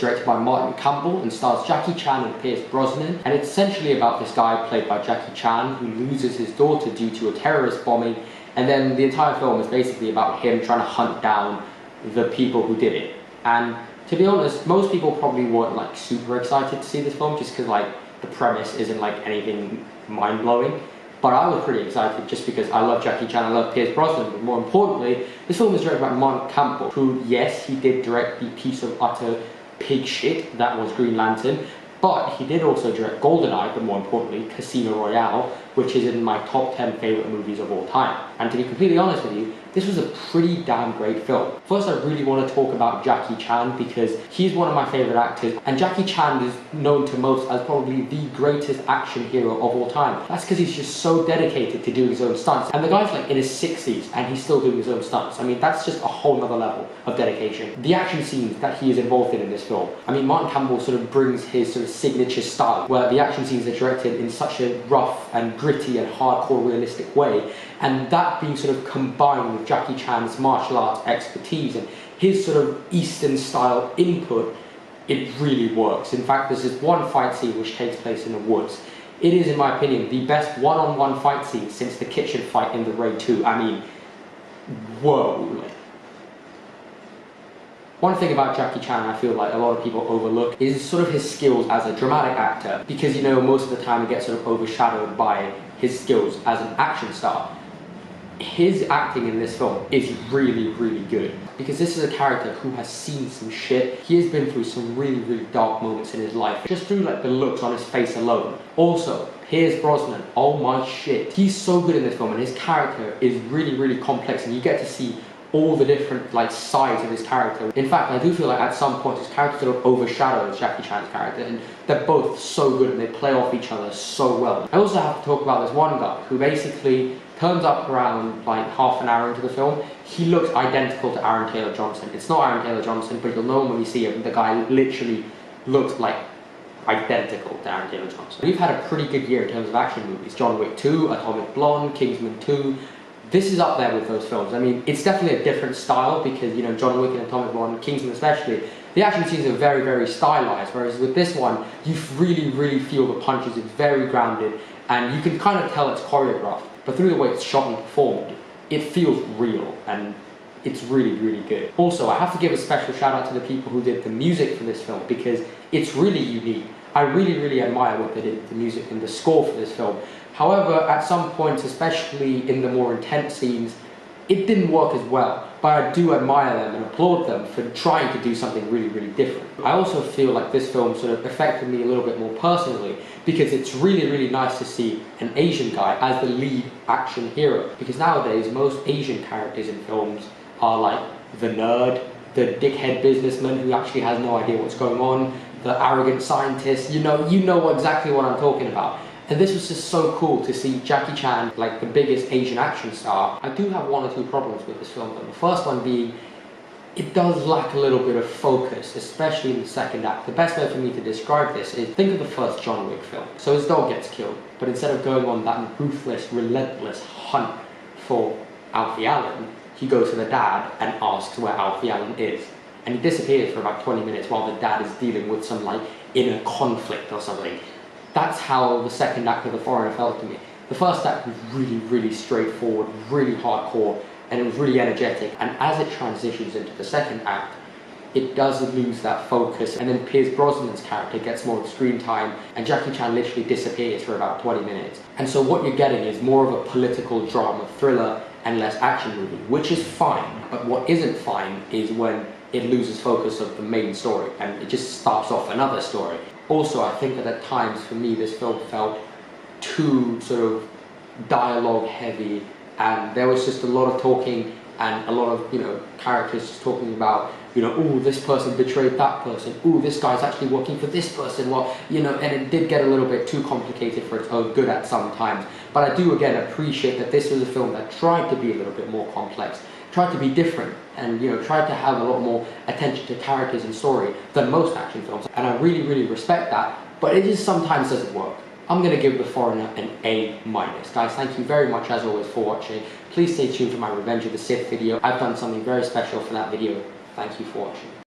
directed by Martin Campbell and stars Jackie Chan and Pierce Brosnan, and it's essentially about this guy played by Jackie Chan who loses his daughter due to a terrorist bombing, and then the entire film is basically about him trying to hunt down the people who did it. And to be honest, most people probably weren't like super excited to see this film just because like the premise isn't like anything mind-blowing. But I was pretty excited just because I love Jackie Chan, I love Pierce Brosnan, but more importantly, this film is directed by Martin Campbell, who, yes, he did direct the piece of utter pig shit that was Green Lantern, but he did also direct GoldenEye, but more importantly, Casino Royale, which is in my top 10 favourite movies of all time. And to be completely honest with you, this was a pretty damn great film. First, I really want to talk about Jackie Chan because he's one of my favourite actors, and Jackie Chan is known to most as probably the greatest action hero of all time. That's because he's just so dedicated to doing his own stunts, and the guy's like in his 60s and he's still doing his own stunts. I mean, that's just a whole nother level of dedication. The action scenes that he is involved in this film, I mean, Martin Campbell sort of brings his sort of signature style, where the action scenes are directed in such a rough and gritty and hardcore realistic way, and that being sort of combined with Jackie Chan's martial arts expertise and his sort of Eastern style input, it really works. In fact, there's this one fight scene which takes place in the woods. It is, in my opinion, the best one-on-one fight scene since the kitchen fight in The Raid 2. I mean, whoa. One thing about Jackie Chan I feel like a lot of people overlook is sort of his skills as a dramatic actor, because you know most of the time he gets sort of overshadowed by his skills as an action star. His acting in this film is really, really good, because this is a character who has seen some shit. He has been through some really, really dark moments in his life, just through like the looks on his face alone. Also, Pierce Brosnan, oh my shit. He's so good in this film, and his character is really, really complex, and you get to see all the different like sides of his character. In fact, I do feel like at some point his character sort of overshadows Jackie Chan's character, and they're both so good and they play off each other so well. I also have to talk about this one guy who basically turns up around like half an hour into the film. He looks identical to Aaron Taylor-Johnson. It's not Aaron Taylor-Johnson, but you'll know him when you see him. The guy literally looks like identical to Aaron Taylor-Johnson. We've had a pretty good year in terms of action movies. John Wick 2, Atomic Blonde, Kingsman 2. This is up there with those films. I mean, it's definitely a different style because, you know, John Wick and Atomic Blonde, Kingsman especially, the action scenes are very, very stylized, whereas with this one, you really, really feel the punches. It's very grounded, and you can kind of tell it's choreographed, but through the way it's shot and performed, it feels real, and it's really, really good. Also, I have to give a special shout out to the people who did the music for this film, because it's really unique. I really, really admire what they did with the music and the score for this film. However, at some points, especially in the more intense scenes, it didn't work as well. But I do admire them and applaud them for trying to do something really, really different. I also feel like this film sort of affected me a little bit more personally, because it's really, really nice to see an Asian guy as the lead action hero. Because nowadays, most Asian characters in films are like the nerd, the dickhead businessman who actually has no idea what's going on, the arrogant scientist. You know exactly what I'm talking about. And this was just so cool to see Jackie Chan, like the biggest Asian action star. I do have one or two problems with this film, though. The first one being, it does lack a little bit of focus, especially in the second act. The best way for me to describe this is, think of the first John Wick film. So his dog gets killed, but instead of going on that ruthless, relentless hunt for Alfie Allen, he goes to the dad and asks where Alfie Allen is. And he disappears for about 20 minutes while the dad is dealing with some like inner conflict or something. That's how the second act of The Foreigner felt to me. The first act was really, really straightforward, really hardcore, and it was really energetic. And as it transitions into the second act, it does lose that focus, and then Pierce Brosnan's character gets more screen time, and Jackie Chan literally disappears for about 20 minutes. And so what you're getting is more of a political drama thriller and less action movie, which is fine. But what isn't fine is when it loses focus of the main story, and it just starts off another story. Also, I think that at times, for me, this film felt too sort of dialogue heavy, and there was just a lot of talking and a lot of, you know, characters just talking about, you know, oh, this person betrayed that person, oh, this guy's actually working for this person, well, you know, and it did get a little bit too complicated for its own good at some times. But I do, again, appreciate that this was a film that tried to be a little bit more complex, tried to be different, and, you know, tried to have a lot more attention to characters and story than most action films. And I really, really respect that, but it just sometimes doesn't work. I'm going to give The Foreigner an A-. Guys, thank you very much as always for watching. Please stay tuned for my Revenge of the Sith video. I've done something very special for that video. Thank you for watching.